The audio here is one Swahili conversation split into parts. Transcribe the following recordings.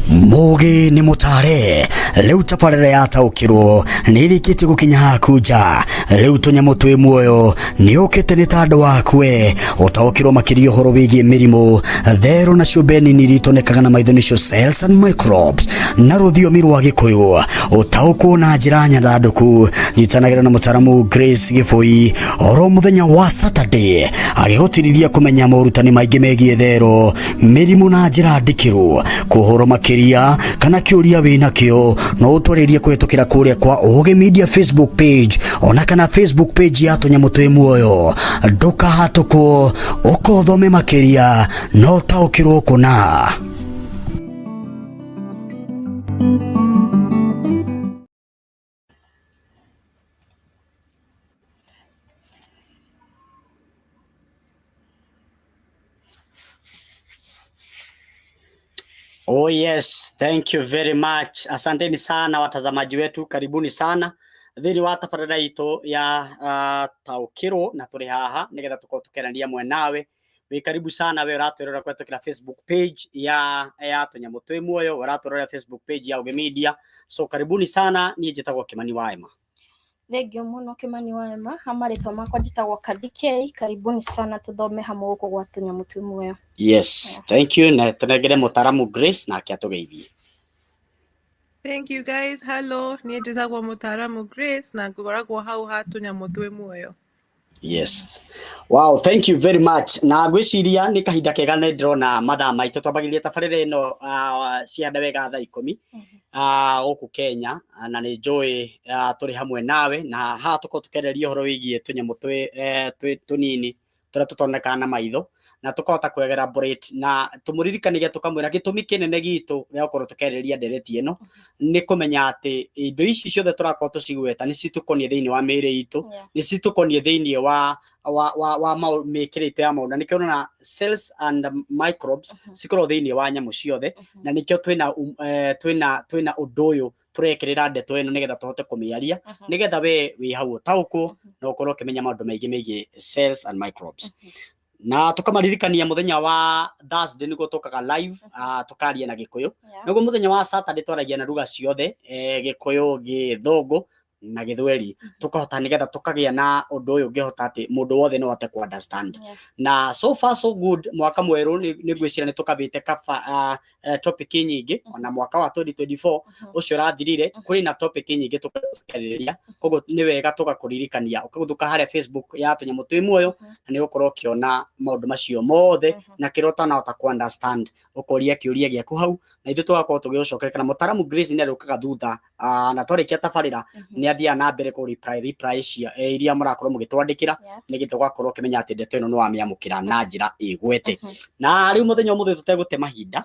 Mugi ni mutare leu tabarĩra yataũkĩrwo nĩrĩkĩtie gũkinya kuja leu tũnyamũ twĩ muoyo nĩũkĩte nĩ tandũ wakwe ũtaũkĩrwo makĩria ũhoro wĩgiĩ mĩrimũ therũ na ciũmbe nini itonekaga na maitho nĩcio cells and microbes na rũthiomi rwa Gĩkũyũ ũtaũkwo na njĩra nyandandũku. Nyitanagĩra na mũtaramu Grace Gĩbũi oro mũthenya wa Saturday agĩgũtirithia kũmenya morutani maingĩ megiĩ therũ, mĩrimũ na njĩra ndikĩru, kũhoro makĩria kana kĩũria wĩna kĩo no ũtwarĩrie kũhetũkĩra kũrĩa kwa Ũgĩ Media Facebook page ona kana Facebook page ya tũnyamũ twĩ muoyo. Ndũkahatũkwo ũkothome makĩria no taũkĩrwo kũna. Oh yes, thank you very much. Asanteni sana watazamaji wetu, karibuni sana thĩinĩ wa tabarĩra itũ ya taũkĩrwo na tũrĩ haha nĩgetha tũkorwo tũkĩaranĩria mwe nawe. Wĩ karibu sana we ũratwĩrora kũhetũkĩra Facebook page ya tũnyamũ twĩ muoyo, ũratwĩrora Facebook page ya Ũgĩ Media. So karibuni sana, niĩ njĩtagwo Kĩmani wa Emma. Thengio mũno Kĩmani wa Emma, marĩtwa makwa njĩtagwo Kathikei. Karibuni sana tũthome hamwe gũkũ gwa tũnyamũ twĩ muoyo. Yes, thank you. Na tũnengere mũtaramu Grace nake atũgeithie. Thank you guys. Hello, niĩ njĩtagwo mũtaramu Grace na ngoragwo hau ha tũnyamũ twĩ muoyo. Yes. Wow, thank you very much. Na ngwĩciria nĩ kahinda kega nĩ ndĩrona mathaa maitũ twambagĩrĩria tabarĩra ĩno cianda wega thaa 10 gũkũ Kenya, na nĩ njũĩ tũrĩ hamwe nawe na haha tũkorwo tũkĩarĩrĩria ũhoro wĩgiĩ tũnyamũ tũnini tũrĩa tũtonekaga na maitho na tũkahota kwegelaborate na tũmũririkanagia tũkamwĩra gĩtũmi kĩnene gitũ gĩa gũkorwo tũkĩarĩrĩria ndereti ĩno nĩ kũmenya atĩ indo ici ciothe tũrakorwo tũcigweta nĩ citũkoniĩ thĩinĩ wa mĩĩrĩ itũ, nĩ citũkoniĩ thĩinĩ wa mĩĩkĩre itũ ya maũndũ, na nĩkĩo ũrona cells and microbes cikorwo thĩinĩ wa nyamũ ciothe, na nĩkĩo twĩna ũndũ ũyũ tũrekĩrĩra ndeto ĩno nĩgetha tũhote kũmĩaria nĩgetha we wĩ hau ũtaũkwo na ũkorwo ũkĩmenya maũndũ maingĩ megiĩ cells and microbes. Na tũkamaririkania mũthenya wa Thursday nĩguo tũkaga live tũkaria na Gĩkũyũ, nĩguo mũthenya wa Saturday twaragia na lugha ciothe, Gĩkũyũ, Gĩthũngũ na Gĩthweri, tũkahota nĩgetha tũkagĩa na ũndũ ũyũ ũngĩhota atĩ mũndũ wothe no ahote ku understand. Na so far so good, mwaka mwerũ nĩ ngwĩciria nĩ tũkabĩte topic nyingĩ ona mwaka wa 2024 ũcio ũrathirire kũrĩ na topic nyingĩ tũkĩarĩrĩria, koguo nĩ wega tũgakũririkania ũkagũthũka harĩa Facebook ya tũnyamũ twĩ muoyo na nĩ ũkorwo ũkĩona maũndũ macio mothe na kĩrĩa ũtanahota ku understand ũkoria kĩũria gĩaku hau na ithuĩ tũgakorwo tũgĩgũcokeria. Kana mũtaramu Grace nĩ arĩũkaga thutha na twarĩkia tabarĩra nĩ athiaga na mbere kũ reply iria mũrakorwo mũgĩtwandĩkĩra nĩgetha ũgakorwo ũkĩmenya atĩ ndeto ĩno nĩ wamĩamũkĩra na njĩra ĩgwete. Na rĩu mũthenya ũmũthĩ tũtegũte mahinda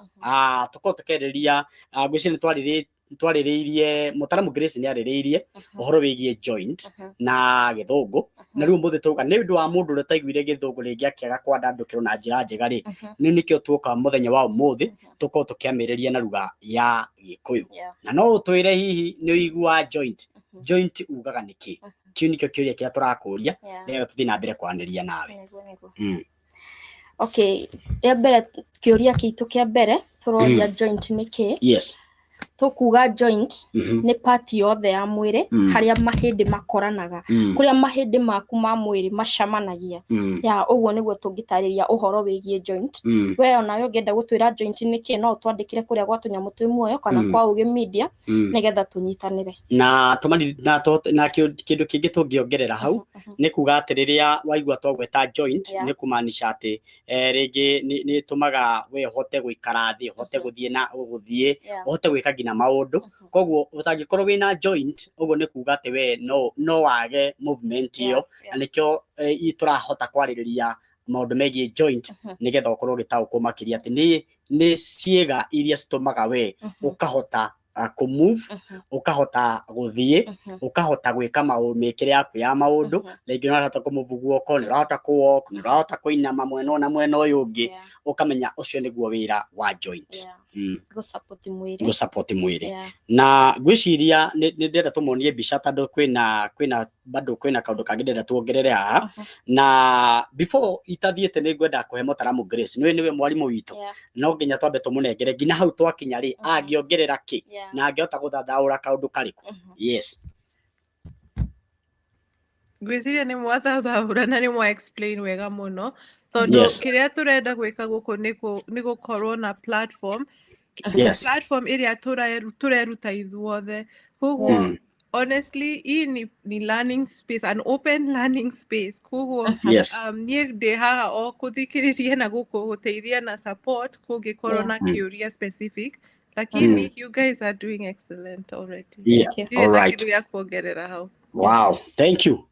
tũkorwo tũkĩarĩrĩria, ngwĩciria nĩ twarĩrĩirie, mũtaramu Grace nĩ arĩrĩirie ũhoro wĩgiĩ joint na Gĩthũngũ, na rĩu mũthĩ tũga nĩ ũndũ wa mũndũ ũrĩa ũtaiguire Gĩthũngũ rĩngĩ akĩaga kwandandũkĩrwo na njĩra njega rĩ, nĩkĩo tuoka mũthenya wa ũmũthĩ tũkorwo tũkĩamĩrĩria na lugha ya Gĩkũyũ. Na no ũtwĩre hihi nĩ ũigua joint ugaga nĩkĩ? Kĩu nĩkĩo kĩũria kĩrĩa tũrakũria nĩgetha tũthiĩ na mbere kwaranĩria nawe. Okay, rĩa mbere kĩũria kĩitũ kĩa mbere tũroria joint nĩkĩ? Yes. Tukuga joint nĩ part yothe ya mwĩrĩ harĩa mahĩndĩ makoranaga, kũrĩa mahĩndĩ maku ma mwĩrĩ macamanagia. Ya ũguo nĩguo tũngĩtarĩria ũhoro wĩgiĩ joint. We onawe ũngĩenda gũtwĩra joint nĩkĩ no twandĩkĩre kũrĩa gwa tũnyamũ twĩ muoyo kana kwa Ũgĩ Media nĩgetha tũnyitanĩre. Na kĩndũ kĩngĩ tũngĩongerera hau nĩ kuga atĩ rĩrĩa waigua twagweta joint nĩ kumaanisha atĩ rĩngĩ nĩ tũmaga we ũhote gũikara thĩ, ũhote gũthiĩ, ũhote gwĩka ngina maũndũ. Koguo ũtangĩkorwo wĩna joint ũguo nĩ kuga atĩ we no wage movement ĩyo, na nĩkĩo tũrahota kwarĩrĩria maũndũ megiĩ joint nĩgetha ũkorwo ũgĩtaũkwo makĩria atĩ nĩ ciĩga iria citũmaga we ũkahota move, ũkahota gũthiĩ, ũkahota gwĩka mĩĩkĩre yaku ya maũndũ, rĩngĩ nĩ ũrahota kũmove guoko, nĩ ũrahota walk, nĩ ũrahota kũinama mwena na mwena ũyũ ũngĩ, ũkamenya ũcio nĩguo wĩra wa joint. go support mwiri na gwiciria ni ndenda tumuonie mbica tondu kwina kaundu kangi ndenda tuongerere haha na before itathiete ni ngwenda kuhe Mutaramu Grace niwe mwarimu witu no nginya twambe tumunengere nginya hau twakinya ri angiongerera ki na angihota guthathaura kaundu kariku. Yes, gwiciria ni mwathathaura na ni mwa explain wega muno tondu kiria turenda gwika guku ni gukorwo na platform iria tureruta ithuothe koguo honestly hii ni learning space, an open learning space koguo nie ndi haha o kuthikiriria na gukuteithia na support kungikorwo na kiuria specific lakini you guys are doing excellent already. All right. Kitu ya kuongerera hau. Wow, thank you.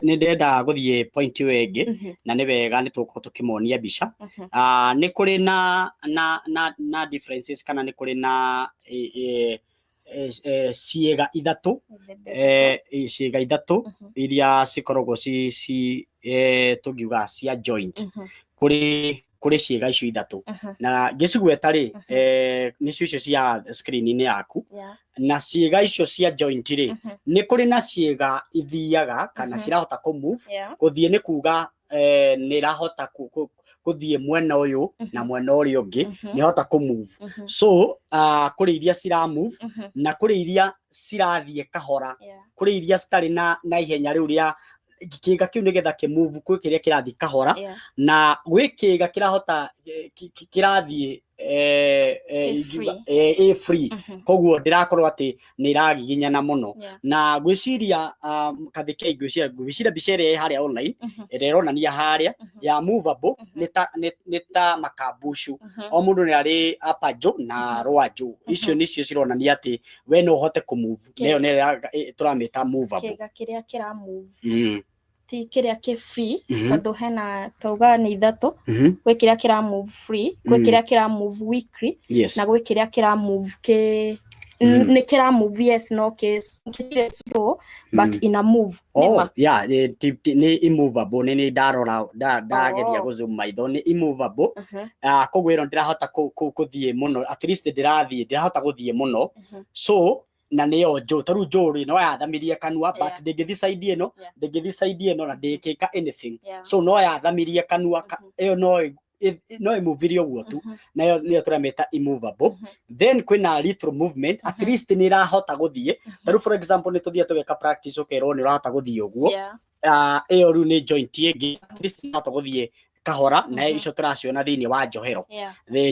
Nindenda guthie point wengi na ni wega ni tuko tukimonia mbica. Ni kuri na differences kana ni kuri na ciega ithatu iria cikoragwo ci tugiuga cia joint kuri ciega icio ithatu na ngicigweta ri nicio icio cia screen ni yaku na ciega icio cia joint ri ni kuri na ciega ithiaga kana cirahota ku move kuthie ni kuga ni rahota kuthie mwena uyu na mwena uri ungi ni hota ku move so kuri iria cira move na kuri iria cirathie kahora kuri iria citari na ihenya riu ria kiga kiu nigetha ki move kwi kiria kirathi kahora na gwi kiga kirahota kirathi free koguo ndirakorwo ati ni iragiginyana muno na gwiciria kathike gwiciria biceria haria online ireronania haria ya movable ni ta makabushu o mundu ni ari apajo na rwajo icio nicio cironania ati we no hote ku move leo ni turamita movable kiria kira move ti kiria ki free tondu hena tauga ni ithatu gwi kiria kira move free gwi kiria kira move weekly na gwi kiria kira move ni kira move yes no case kire slow but in a move ni immovable ni ndarora ndageria guzoom maitho ni immovable koguo iro ndirahota kuthie muno at least ndirahota guthie muno so na niyo taru jori no yathamirie kanua but ndingithi side ino na ndikika anything so no yathamirie kanua iyo no imuvirie uguo tu nayo niyo turameta immovable then kwina little movement at least ni rahota guthie taru for example ni tuthie tuweka practice ukero ni rahota guthie uguo iyo ru ni joint ingi at least ni rahota guthie kahora na icio turaciona thiini wa njohero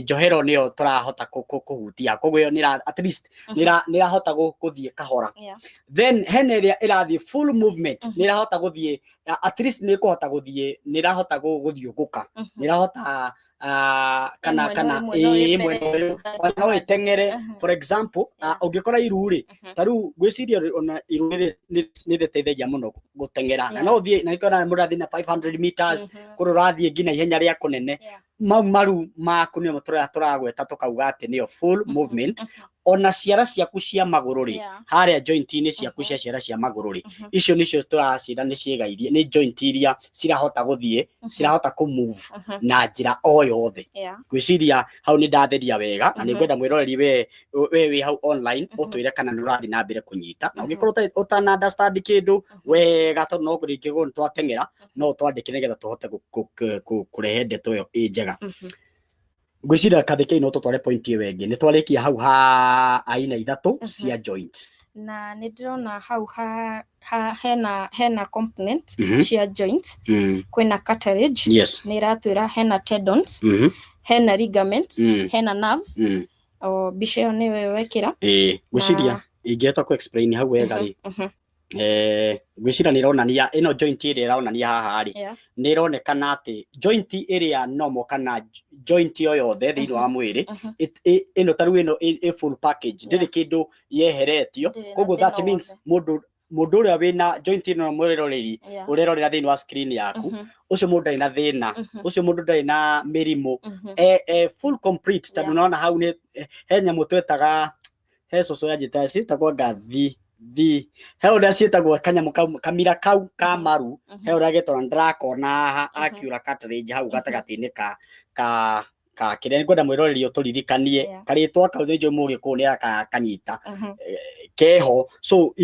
njohero niyo turahota kuhutia koguo ni at least ni rahota guthie kahora then hene ria irathie full movement ni rahota guthie at least ni kuhota guthie ni rahota guthiunguka ni rahota kana imwe no itengere for example ungikora iruri taru gwiciria ona iruri ni riteithagia muno gutengera na no thie na ikora murathi na 500 meters kururathie ngina ihenya ria kunene maru maku ni turagweta tukauga ati niyo full movement ona ciara ciaku cia maguru ri haria joint ni ciaku cia ciara cia maguru ri icio nicio turacira ni ciegairie ni joint iria cirahota guthie cirahota ku move na njira o yothe gwiciria hau ni ndatheria wega na ni ngwenda mwiroreri we hau online utwire kana ni urathi na mbere kunyita na ungikorwo utana understand kindu wega to no kuringigo twatengera no twandike nigetha tuhote kurehe ndeto yo njega gwiciria kathike ino tutware point iyo wengi ni twarikia hau ha aina ithatu cia joint na nidirona hau hena component cia joint kwina cartilage ni ratwira hena tendons hena ligaments hena nerves o bicio ni we wekira gwiciria ingehota ku explain hau wega ri gwiciria ni ronania ino joint iria ronania haha ri ni ronekana ati joint iria normal kana joint yo yothe thiini wa mwiri ino taru ino full package ndiri kindu yeheretio koguo that means mundu uria wina joint ino mwiroreri urerorera thiini wa screen yaku ucio mundu ndari na thina ucio mundu ndari na mirimu full complete tandu naona hau ni henya mutwetaga hecoco ya jitasi takwa gathi he uria cietagwo kanyamu kamira kau ka maru he uria getona ndrakona akiura cartilage hau gatagati-ini ka ka kire ngwenda mwiroreri uturirikanie karitwa kau njo mugi ku ni akanyita keho so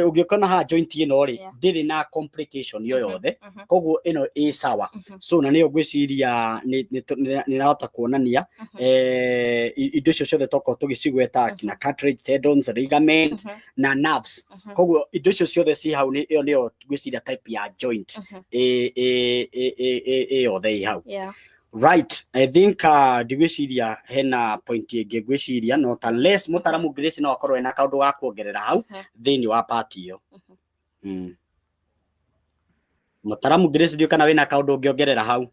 ugikona ha joint ino ri ndiri na complication yoyothe koguo ino i sawa so na ni ngwiciria ni rahota kuonania indo cio ciothe toko tugicigweta na cartilage, tendons, ligament na nerves koguo indo cio ciothe ci hau ni yo ngwiciria type ya joint yothe hau. Right, I think ndigwiciria hena point ingi ngwiciria not unless mutaramu Grace no akorwo ena kaundu ga kuongerera hau thiini wa part iyo. Mutaramu Grace ndio kana wina kaundu ngiongerera hau?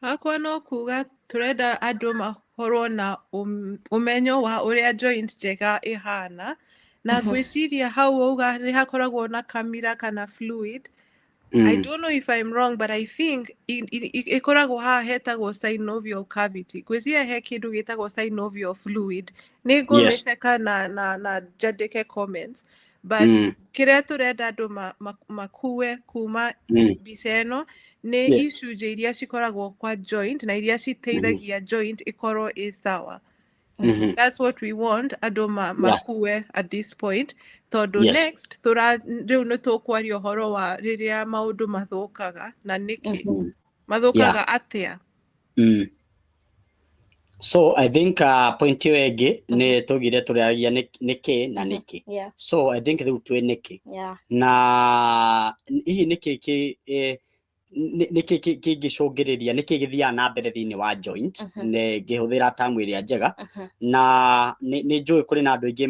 Hakwa no kuga turenda andu makorwo na umenyo wa uria joint njega ihana na ngwiciria hau uga ni hakoragwo na kamira kana fluid. I don't know if I'm wrong, but I think ikoragwo haha hetagwo synovial cavity. Ngwiciria he kindu gitagwo synovial fluid. Ni ngumiceka na jandike comments. But kiria turenda andu makue kuma mbica ino ni icunjĩ iria cikoragwo kwa joint na iria citeithagia joint ikorwo i sawa. That's what we want andu makue at this point. Tondu next riu ni tukwaria uhoro wa riria maundu mathukaga na niki mathukaga atia. So I think point iyo ĩngĩ ni tugire turagia niki na niki. So I think riu twi niki na hihi niki kingicungiriria niki githia na mbere thiini wa joint ne ngihuthira tamu iria njega na ni njui kuri na andu aingi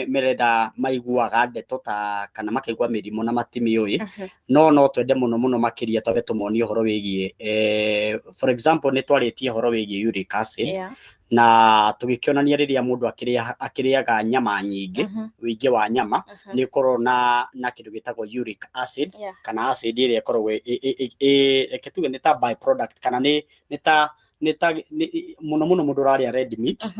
merenda maiguaga ndeto ta kana makaigua mirimo na matimiui no twende muno makiria twabe tumoni uhoro wigie for example ni twaritie uhoro wigie uric acid na tugikionania riria mundu akiriaga nyama nyingi wingi wa nyama ni korwo na kindu gitagwo uric acid kana acid iria korwo eketuge ni ta by product kana ni ta muno mundu raria red meat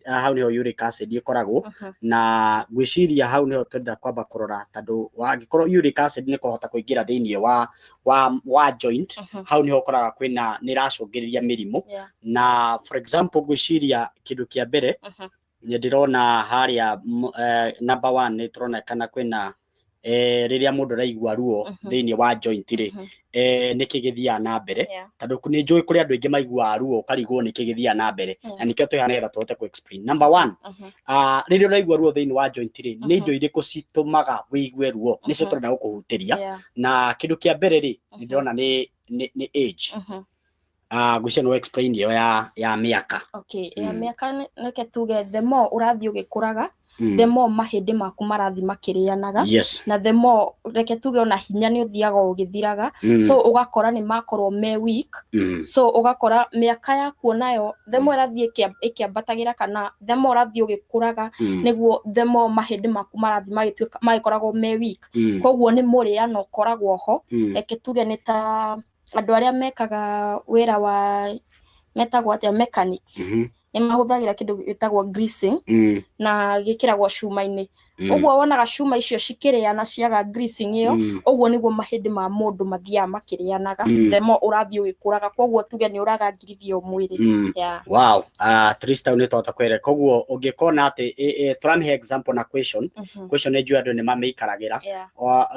hau ni uric acid ikoragwo na gwiciria hau ni twenda kwamba kurora tondu wangikorwo uric acid ni kuhota kuingira thiini wa joint hau ni hokoraga kwina ni racungiriria mirimo na for example gwiciria kindu kia mbere ni ndirona haria number 1 ni turona kana kwina riria mundu raigua ruo thiini wa joint ri niki githia na mbere tondu ni njui kuri andu aingi maigua ruo karigwo niki githia na mbere na nikio tuhana getha tuhote ku explain. Number 1 riria raigua ruo thiini wa joint ri ni indo iriku citumaga wigue ruo nicio turenda gukuhutiria na kindu kia mbere ri ndirona ni age gwiciria no explain yo ya miaka. Okay, ya miaka neke tuge the more urathio gikuraga the more mahindi maku marathi makirianaga na the more reke tuge ona hinya ni uthiaga ugithiraga so ugakora ni makorwo me weak so ugakora miaka yaku nayo the more irathi ikiambatagira kana the more urathi ugikuraga niguo the more mahindi maku marathi magikoragwo me weak koguo ni muriano koragwo ho reke tuge ni ta andu aria mekaga wira wa metagwo atia mechanics ni mahuthagira kindu gitagwo greasing na gikiragwo cuma-ini uguo wonaga cuma icio cikiriana ciaga greasing iyo uguo niguo mahindi ma mundu mathia makirianaga themo urathi ugikuraga koguo tuge ni uragangirithio mwiri. Wow, Tristan ni tota kwere koguo ungikona ati turamihe example na question ni njui andu ni mameikaragira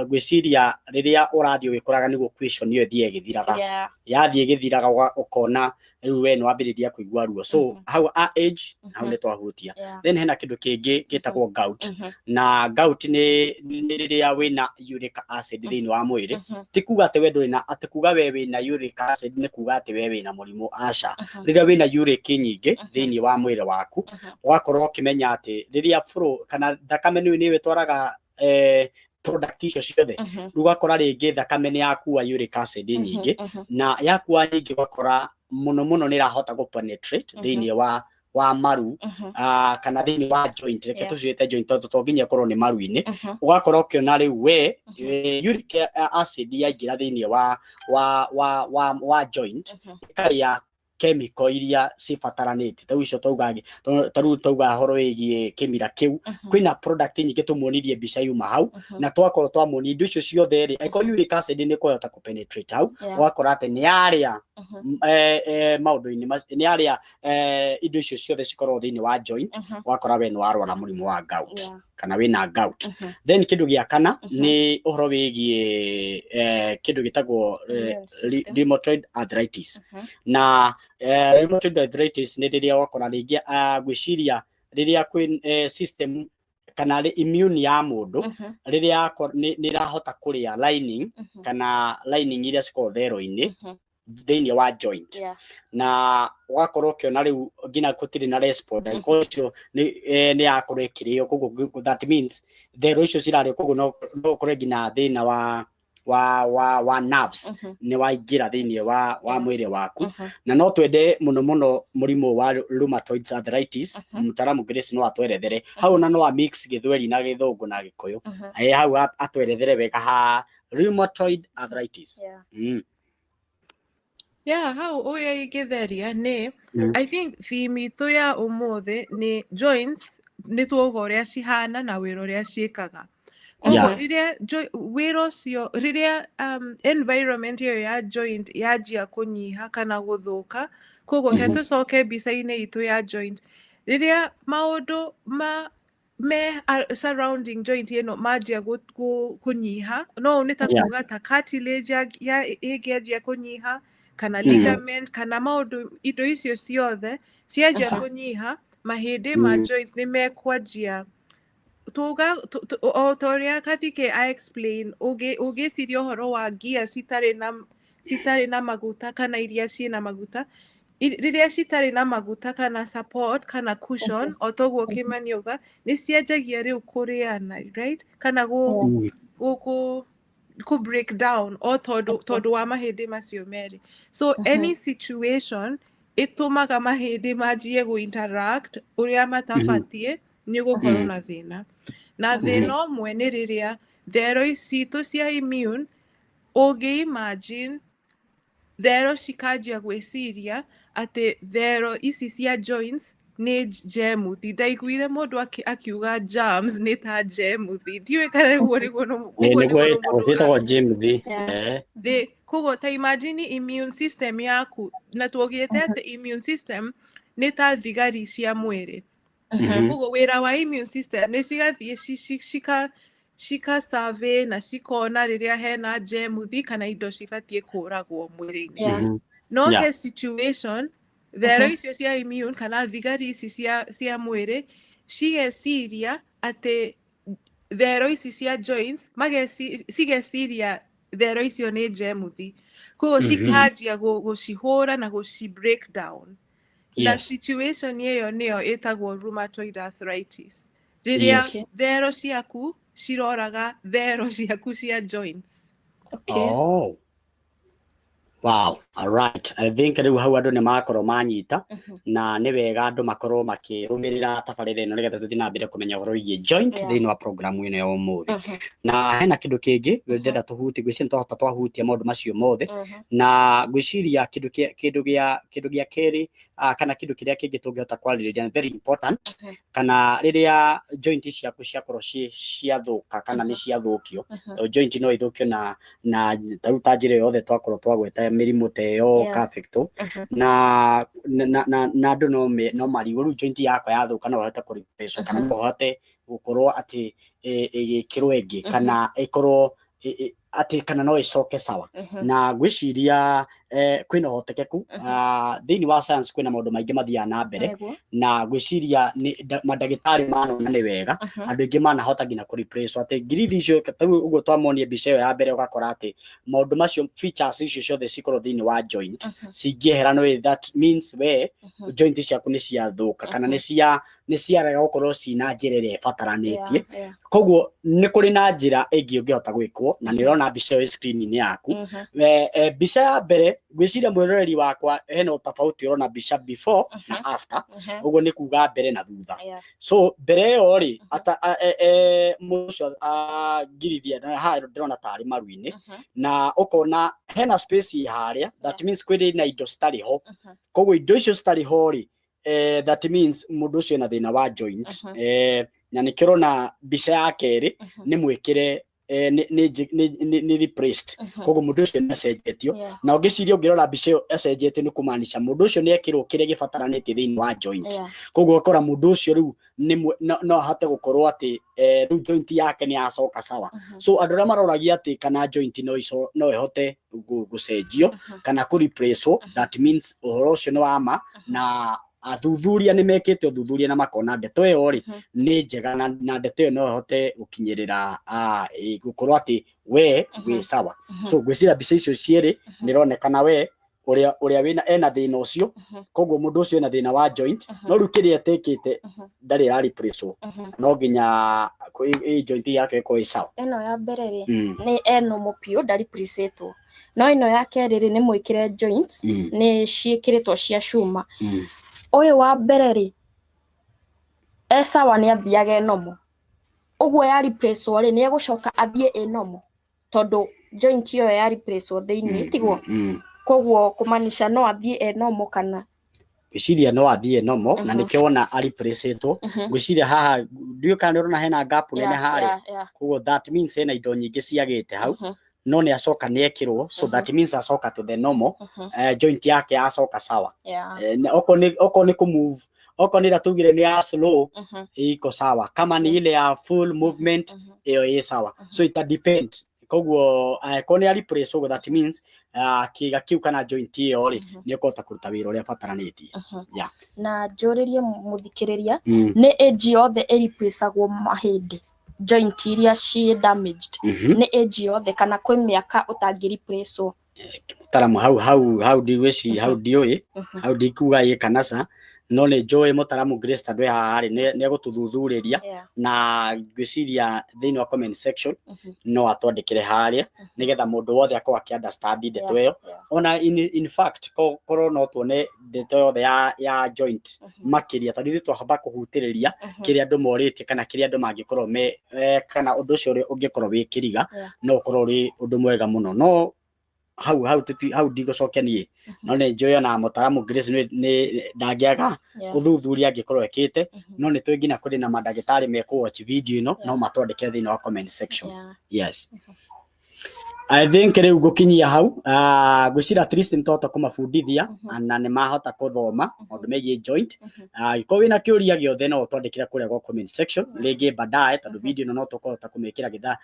gwiciria riria urathi ugikuraga niguo question iyo thie githiraga yathie githiraga ukona riu we no wambiriria kuigua ruo so how age how ni twahutia then hena kindu kingi gitagwo gout na gout ni riria wina uric acid thiini wa mwiri ti kuga ati we nduri na ati kuga we wina uric acid ni kuga ati we wina murimu aca riria wina uric nyingi thiini wa mwiri waku ugakorwo ukimenya ati riria flow kana thakame ni we twaraga product icio ciothe ugakora ringi thakame ni yakua uric acid nyingi na yakua nyingi ugakora muno ni rahota go penetrate thiini wa maru kana thiini wa joint reke tuciete joint to nginya korwo ni maru-ini ugakora ukiona riu we uric acid yaingira thiini wa joint ikaria chemical iria cibataranĩte ta icio tauga horo wĩgiĩ kĩmira kĩu kwĩna product nyingĩ tũmuonirie mbica yuma hau na twakorwo twamuonia indo icio ciothe rĩ angĩkorwo uric acid nĩ kũhota kũpenetrate hau ũgakora atĩ nĩ arĩa maũndũ-inĩ nĩ arĩa indo icio ciothe cikorwo thĩinĩ wa joint ũgakora we nĩ warwara mũrimũ wa gout kana wĩna gout. Then kĩndũ gĩa kana nĩ ũhoro wĩgiĩ kĩndũ gĩtagwo rheumatoid arthritis na rheumatoid arthritis nĩ rĩrĩa wakora rĩngĩ gwĩciria rĩrĩa kwĩ system kana immune ya mũndũ rĩrĩa nĩ ĩrahota kũrĩa lining kana lining iria cikoragwo thero-inĩ thĩinĩ wa joint na ũgakorwo ũkĩona rĩu nginya gũtirĩ na response ũcio nĩ yakorwo ĩkĩrĩo koguo that means thero icio cirarĩo koguo no ũkore nginya thĩna wa nerves nĩ waingĩra thĩinĩ wa mwĩrĩ waku na no twende mũno mũrimũ wa rheumatoid arthritis mũtaaramu Grace no atwerethere hau na no a mix gĩthweri na gĩthũngũ na gĩkũyũ hau atwerethere wega ha rheumatoid arthritis. Hau ũrĩa ingĩtheria nĩ I think theme itũ ya ũmũthĩ nĩ joints nĩ tuoga ũrĩa cihana na wĩra ũrĩa ciĩkaga. Koguo rĩrĩa wĩra ũcio rĩrĩa environment ĩyo ya joint yanjia kũnyiha kana gũthũka koguo ke tũcoke mbica-inĩ itũ ya joint rĩrĩa maũndũ me surrounding joint ĩno manjia kũnyiha no nĩ ta kuga ta cartilage ĩngĩanjia kũnyiha kana ligament kana maũndũ indo icio ciothe cianjia kũnyiha mahĩndĩ ma joints nĩ mekwanjia tuga o ta ũrĩa Kathike a explain ũgĩciria ũhoro wa gear citarĩ na maguta kana iria ciĩna maguta rĩrĩa citarĩ na maguta kana support kana cushion o toguo Kimani auga nĩ cianjagia rĩu kũrĩana right kana ku break down o tondũ wa mahĩndĩ macio merĩ so any situation ĩtũmaga mahĩndĩ manjie interact ũrĩa matabatiĩ nĩ gũkorwo na thĩna na thĩna ũmwe nĩ rĩrĩa thero citũ cia immune ũngĩ-imagine thero cikanjia gwĩciria atĩ thero ici cia joints nĩ njemuthi ndaiguire mũndũ akiuga germs nĩ ta njemuthi ndiũĩ kana nĩguo nĩguo koguo ta imagine immune system yaku na tuogĩte atĩ immune system nĩ ta thigari cia mwĩrĩ koguo wĩra wa immune system nĩ cigathiĩ cika-survey na cikona rĩrĩa hena njemuthi kana indo cibatiĩ kũragwo mwĩrĩ-inĩ no he situation thero icio cia immune kana thigari ici cia mwĩrĩ cigeciria atĩ thero ici cia joints cigeciria thero icio nĩ njemuthi koguo cikanjia gũcihũra na gũci break down na situation ĩyo nĩyo ĩtagwo rheumatoid arthritis rĩrĩa thero ciaku ciroraga thero ciaku cia joints. Wow, all right. I think rĩu hau andũ nĩ makorwo manyita na nĩ wega andũ makorwo makĩrũmĩrĩra tabarĩra ĩno nĩgetha tũthiĩ na mbere kũmenya ũhoro wĩgiĩ joint thĩinĩ wa programu ĩno ya ũmũthĩ. Na hena kĩndũ kĩngĩ ndĩrenda tũhutie gwĩciria nĩ twahota twahutia maũndũ macio mothe na gwĩciria kĩndũ gĩa kerĩ kana kĩndũ kĩrĩa kĩngĩ tũngĩhota kwarĩrĩria very important kana rĩrĩa joint ciaku ciakorwo ciathũka kana nĩ ciathũkio joint no ithũkio na ta njĩra yothe twakorwo twagweta mĩrimũ ta ĩyo perfecto na andũ no marigwo rĩu joint yakwa yathũka no ũhote kũreplace kana no ũhote gũkorwo atĩ ĩgĩkĩrwo ĩngĩ kana ĩkorwo atĩ kana no ĩcoke sawa na gwĩciria kwĩna ũhotekeku thĩinĩ wa science kwĩna maũndũ maingĩ mathiaga na mbere na gwĩciria mandagĩtarĩ manona nĩ wega andũ aingĩ manahota nginya kũreplace atĩ ngirithi icio ũguo twamonia mbica ĩyo ya mbere ũgakora atĩ maũndũ macio features icio ciothe cikorwo thĩinĩ wa joint cingĩehera no that means we joint ciaku nĩ ciathũka kana nĩ ciarega gũkorwo cina njĩra ĩrĩa ĩbataranĩtie koguo nĩ kũrĩ na njĩra ĩngĩ ũngĩhota gwĩkwo na nĩ ũrona mbica ĩyo screen-inĩ yaku mbica ya mbere gwiciria mwiroreri wakwa hena utafauti urona mbica before na after uguo ni kuga mbere na thutha so mbere yo ri ata mucio ngirithia na ha ndĩrona tari maruini na ukona hena space haria that means kwiri na indo stari ho koguo indo icio stari ho ri that means mundu ucio na thina wa joint na nikirona mbica ya keri ni mwikire ni replaced koguo mundu ucio ni acenjetio na ungiciria ungirora mbica iyo acenjetio ni kumaanisha mundu ucio ni ekirwo kire gibataranite thini wa joint koguo ukora mundu ucio riu no hate gukorwo ati riu joint yake ni acoka sawa so andu maroragia ati kana joint no ihote gucenjio kana ku replace that means uhoro ucio ni wama na athuthuria ni mekite uthuthuria na makona ndeto iyo ri ni njega na ndeto iyo no hote gukinyirira gukorwo ati we sawa so gwicira mbica icio cieri nironekana we uria wina ena thina ucio koguo mundu ucio ena thina wa joint no rukiri atekite ndari ya replace no nginya joint yake ko sawa eno ya mbere ri ni eno mopio ndari replace no ino ya keri ni mwikire joint ni ciikiritwo cia cuma oyo wa mbere ri sawa ni athiage enomo uguo ya replace ri ni egucoka athie enomo tondu joint yo ya replace thiini tiguo koguo kumanisha no athie enomo kana gwiciria no athie enomo na nikiona ari replace gwiciria haha ndio kana urona hena gap nene hari koguo that means hena indo nyingi ciagite hau no ni acoka ni ekirwo so that means acoka to the normal joint yake acoka sawa oko ni ku move oko ni ratugire ni ya slow iko sawa kama ni ile ya full movement iyo sawa so it depend koguo ko ni ari replace so that means kiga kiu kana joint iyo ri ni ukota kuruta wira uria bataranitie na njuririe muthikiriria ni age yothe replaceagwo mahindi joint iria ci damaged ni age yothe kana kwi miaka utangi replace mutaramu how digweci how dioi how dikuga ye kanasa no ni joy mutaramu Grace tandwe hari ni gututhuthuria na gwiciria thini wa comment section no atwandikire haria nigetha mundu wothe akwa aki understand ndeto iyo ona in fact korwo no tuone ndeto yothe ya joint makiria tarithi twahamba kuhutiriria kiria andu moritie kana kiria andu mangikorwo me kana undu ucio ungikorwo wikiriga no korwo ri undu mwega muno no how ndigocokia nie no ni njoyo na mutaramu Grace ni ndagiaga uthuthuria angikorwo ekite no ni twingina kuri na madagitari meko watch video ino no matwandike thini wa comment section yes I think riu gukinyia hau gwicira at least ntoto kumafundithia na ni mahota kuthoma maundu megie joint iko wina kiuria giothe no twandikira kuria go comment section rigi baadaye tondu video no tukota kumekira githa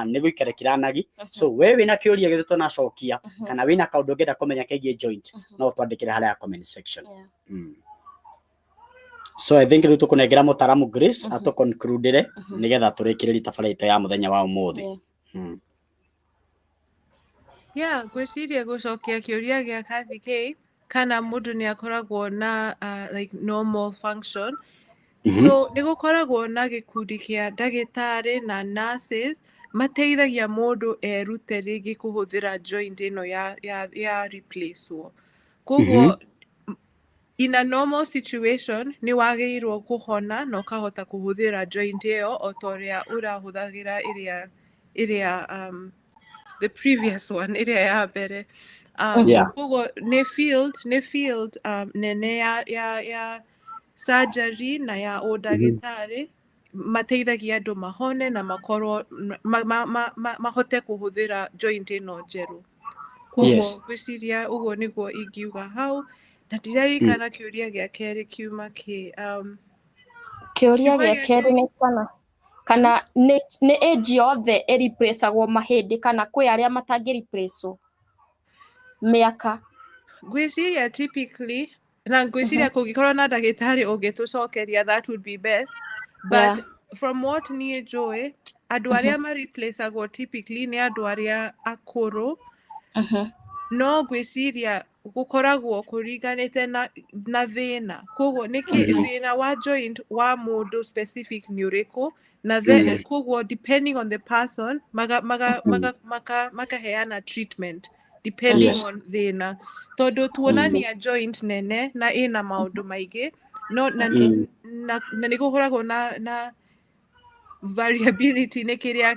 ni guikerekiranagi so we wina kiuria githe tunacokia kana wina kaundu ngenda kumenya kegie joint no twandikire haria comment section so I think riu tukunengera mutaramu Grace atu conclude nigetha turikiriri tabarita ya muthenya wa umuthi gwiciria gucokia kiuria gia Kathy K kana mundu ni akoragwo na like normal function so ni gukoragwo na gikundi kia ndagitari na nurses mateithagia mundu erute ringi kuhuthira joint ino ya replace koguo in a normal situation ni wagirwo kuhona no kahota kuhuthira joint iyo otoria urahuthagira iria the previous one iria ya mbere koguo ni field nene ya surgery na ya udagitari mateithagia andu mahone na makorwo mahote kuhuthira joint ino njeru koguo gwiciria uguo niguo ingiuga hau na ndirarikana kiuria gia keri kiuma ki kiuria gia keri ni kana ni age yothe replaceagwo mahindi kana kwi aria matangi replace miaka gwiciria typically na gwiciria kugikorwo na ndagitari ungitucokeria that would be best but from what nie joy andu aria ma replaceagwo typically ni andu aria akuru no gwiciria gukoragwo kuriganite na thina koguo niki thina wa joint wa mundu specific ni uriku na then koguo depending on the person makaheana treatment depending Yes. on thina tondu tuonania joint nene na ina maundu maingi no na nigukoragwo na variability ni kiria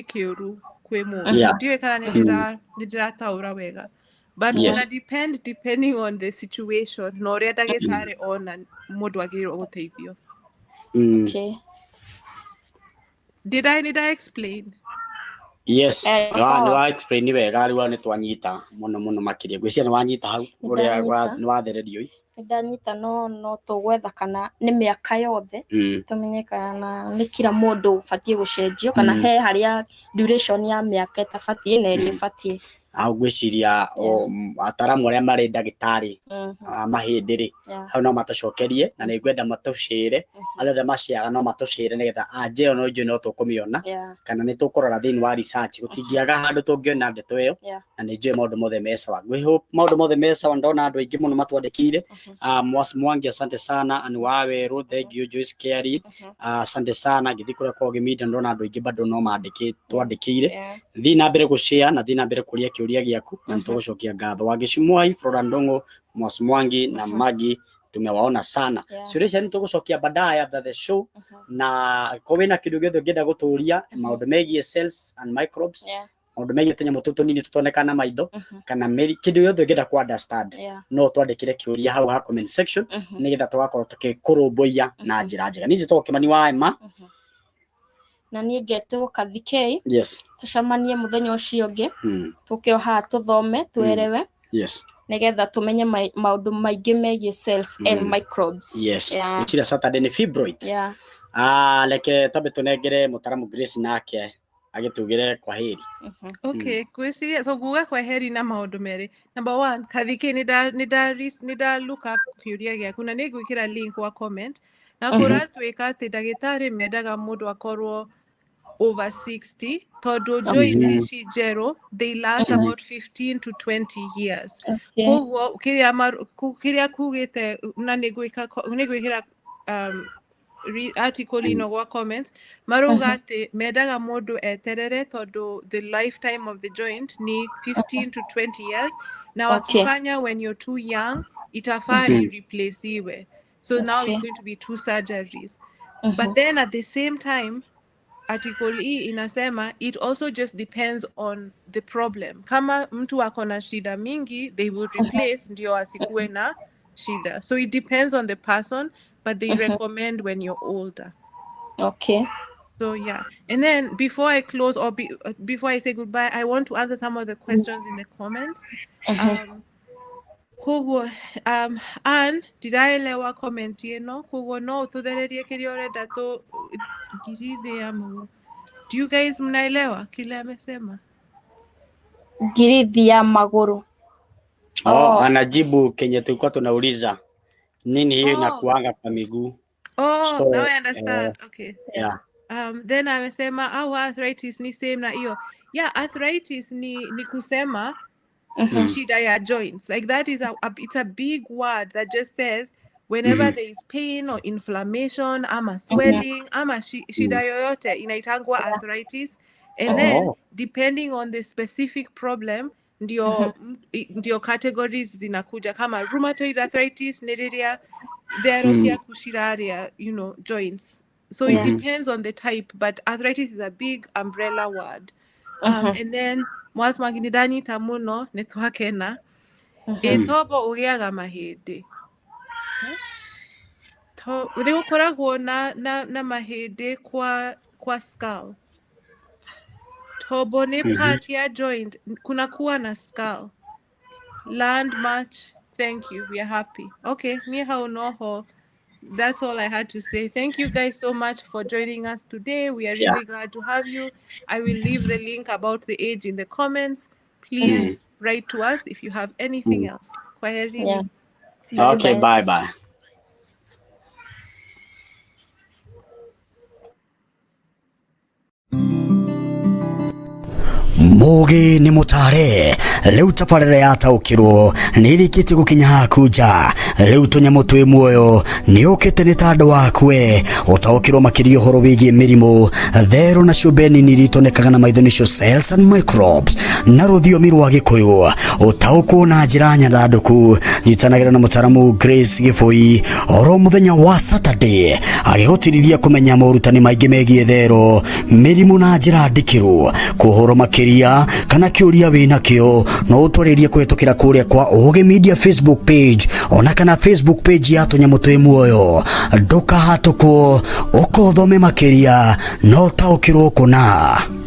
kiuru kwi mundu ndiwe kana ndirataura wega but ona depending on the situation no uria ndagitari ona mundu agirwo guteithio. Okay. Did I explain? Yes, ni wa explain wega riwa ni twanyita muno makiria gwiciria ni wanyita hau uria ni wathererio ndanyita no tugwetha kana ni miaka yothe tumenye kana ni kila mundu fatie gucenjio kana he haria duration ya miaka tafatie na eri fatie au gwiciria ataramu aria mari ndagitari mahindiri hau no matucokerie na ni ngwenda matucire alethe maciaga no matucire nigetha anje no inju no tukumiona kana ni tukurora thini wa research gutingiaga handu tungiona ndeto iyo na ni njue maundu mothe mesawa we hope maundu mothe mesawa ndona andu aingi muno matwandikire Mwasi Mwangi asante sana ani wawe ro thank you Joyce Kerry asante sana githi kuria kwa gimida ndona andu aingi bado no mandiki twandikire thi na mbere gushare na thi na mbere kuria kiuria giaku na tugucokia ngatho Wangicimwai Flora Ndongo Mwasi Mwangi na Magi tumewaona sana ciuria ni tugucokia baadaye after the show na kowe na kindu giothe ngenda guturia maundu megie cells and microbes maundu megie tunyamu tunini tutonekana maitho kana kindu giothe ngenda ku understand no twandikire kiuria hau ha comment section nigetha tugakorwo tukikurumbuia na njira njega ninji Kimani wa Emma na nie ngetwo Kathikei yes tucamanie muthenya ucio ungi tukioha tuthome twerewe nigetha tumenye maundu maingi megie cells and microbes chira Saturday ni fibroids leke tabe tunengere mutaramu Grace nake agitugire kwa heri okay kwisi so guga kwa heri na maundu meri number 1 Kathikei ni da look up kiuria giaku na ni gwikira link wa comment na kuratwika ati ndagitari mendaga mundu akorwo over 60 tondu joints jero they last about 15 to 20 years koguo kiria kugite na nigwikira article ino gwa comments maruga ati mendaga mundu eterere tondu the lifetime of the joint ni 15 to 20 years na wakifanya when you're too young itafaa replace so now it's going to be 2 surgeries but then at the same time article hii inasema it also just depends on the problem. Kama mtu ako na shida mingi, they will replace ndio asikuwe na shida. So it depends on the person, but they recommend when you're older. Okay. So yeah. And then before I close or before I say goodbye, I want to answer some of the questions in the comments. Kugo and ndiraelewa comment ino kugo no tuthererie kiria urenda tu ngirithi ya maguru. Do you guys mnaelewa kile amesema? Ngirithi ya maguru. Anajibu kenye tulikuwa tunauliza nini hiyo inakuanga kwa miguu. So, now I understand. Okay. Yeah. Then amesema arthritis ni same na hiyo. Yeah, arthritis ni kusema shida ya joints. Like that is it's a big word that just says whenever there is pain or inflammation ama swelling ama shida yoyote inaitangwa arthritis, and then depending on the specific problem ndio categories zinakuja kama rheumatoid arthritis neriria theresia kushiraria joints. So it depends on the type, but arthritis is a big umbrella word. And then Mwasi Mwangi ndanyita muno nitwakena etobo ugiaga mahindi to rigukoragwo na mahindi kwa skull. Tobo ni part ya joint kunakuwa na skull. Land much. Thank you. We are happy. Okay, ni haunoho. That's all I had to say. Thank you guys so much for joining us today. We are really glad to have you. I will leave the link about the age in the comments. Please write to us if you have anything else. Okay, bye. Oge ni mutare leu tabarĩra yataũkĩrwo nĩrĩkĩtie gũkinya hakuja leu tũnyamũ twĩ muoyo nĩũkĩte nĩ ta andũ wakwe ũtaũkĩrwo makĩria ũhoro wĩgiĩ mĩrimũ therũ na ciũmbe nini itonekaga na maitho nĩcio cells and microbes na rũthiomi rwa Gĩkũyũ ũtaũkwo na njĩra nyandandũku. Nyitanagĩra na mũtaramu Grace Gĩbũi oro mũthenya wa Saturday agĩgũtirithia kũmenya morutani maingĩ megiĩ therũ, mĩrimũ na njĩra ndikĩru. Kũhoro makĩria kana kĩũria wĩnakĩo no ũtwarĩrie kũhetũkĩra kũrĩa kwa Ũgĩ Media Facebook page ona kana Facebook page ya tũnyamũ twĩ muoyo. Ndũkahatũkwo ũkothome makĩria no taũkĩrwo kũna.